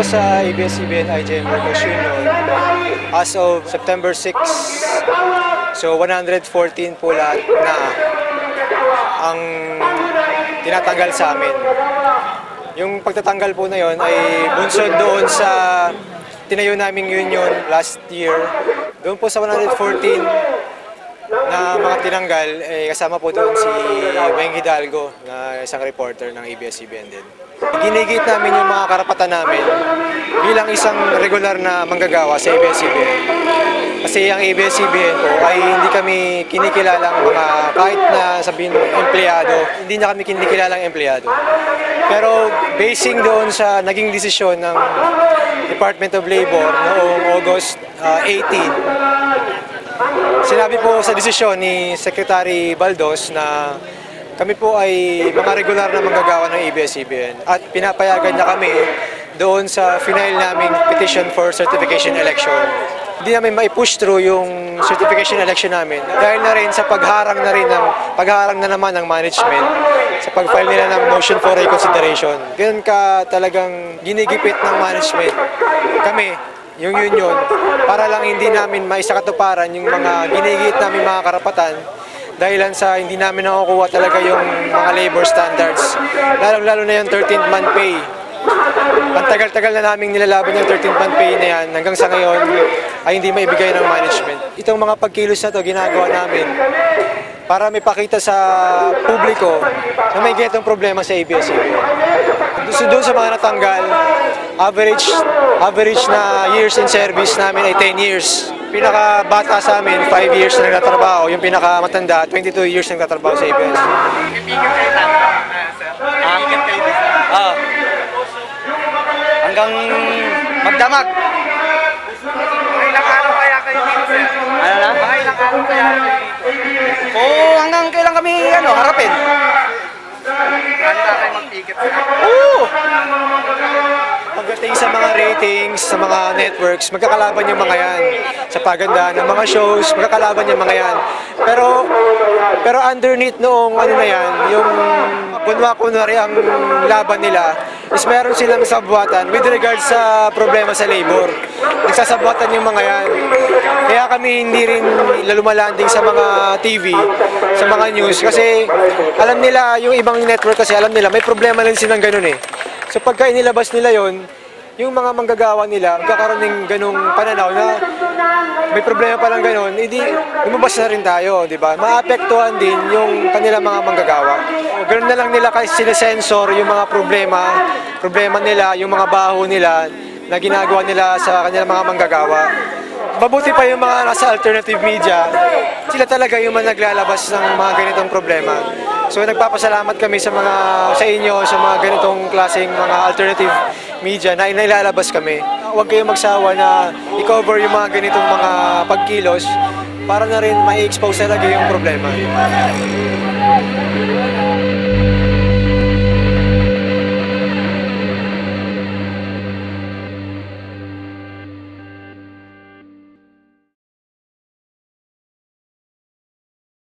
sa ABS-CBN IJM Workers Union as of September 6. So 114 po lahat na ang tinatanggal sa amin. Yung pagtatanggal po na yon ay bunsod doon sa tinayo naming union last year. Doon po sa 114 na mga tinanggal, kasama po doon si Weng Hidalgo na isang reporter ng ABS-CBN din. Ginigit namin yung mga karapatan namin bilang isang regular na manggagawa sa ABS-CBN. Kasi ang ABS-CBN po ay hindi kami kinikilalang mga kahit na sabihin empleyado, hindi na kami kinikilalang empleyado. Pero basing doon sa naging desisyon ng Department of Labor noong August 18, sinabi po sa desisyon ni Secretary Baldos na kami po ay mga regular na manggagawa ng ABS-CBN at pinapayagan niya kami doon sa final naming petition for certification election. Hindi namin mai-push through yung certification election namin dahil na rin sa pagharang na naman ng management sa pag-file nila ng motion for reconsideration. Ganun ka talagang ginigipit ng management kami, yung union, para lang hindi namin maisakatuparan yung mga ginigit namin mga karapatan dahilan sa hindi namin nakukuha talaga yung mga labor standards. Lalong-lalo na yung 13th month pay. Ang tagal-tagal na naming nilalaban yung 13th month pay na yan, hanggang sa ngayon ay hindi maibigay ng management. Itong mga pagkilos na to ginagawa namin para may pakita sa publiko na may ganitong problema sa ABS-CBN. Doon sa mga natanggal, average na years in service namin ay 10 years. Pinaka-bata sa amin, 5 years na nagtatrabaho. Yung pinaka-matanda, 22 years na nagtatrabaho sa ABS. Kaibigan kayo sir? Kaibigan kayo dito? Hanggang magdamag. Mga ilang araw kaya kayo dito, sir? Ano na? Mga ilang araw kaya kayo dito? Oo, hanggang kailan kami harapin. Handa kayo magpikit, sir? Oo! Pagdating sa mga ratings, sa mga networks, magkakalaban yung mga yan. Sa paganda ng mga shows, magkakalaban yung mga yan. Pero underneath noong ano na yan, yung kunwari ang laban nila, is meron silang sabuatan with regards sa problema sa labor. Nagsasabuatan yung mga yan. Kaya kami hindi rin lumalanding sa mga TV, sa mga news, kasi alam nila, yung ibang network kasi alam nila, may problema rin silang ganun eh. So pagka inilabas nila yon, yung mga manggagawa nila, magkakaroon ng ganung pananaw na may problema palang ganun, hindi lumabas na rin tayo, di ba? Maapektuhan din yung kanilang mga manggagawa. Ganun na lang nila kasi sinesensor yung mga problema nila, yung mga baho nila na ginagawa nila sa kanilang mga manggagawa. Mabuti pa yung mga nasa alternative media, sila talaga yung naglalabas ng mga ganitong problema. So nagpapasalamat kami sa inyo, sa mga ganitong klaseng mga alternative media na inilalabas kami. Huwag kayong magsawa na i-cover yung mga ganitong mga pagkilos para na rin ma-expose talaga yung problema.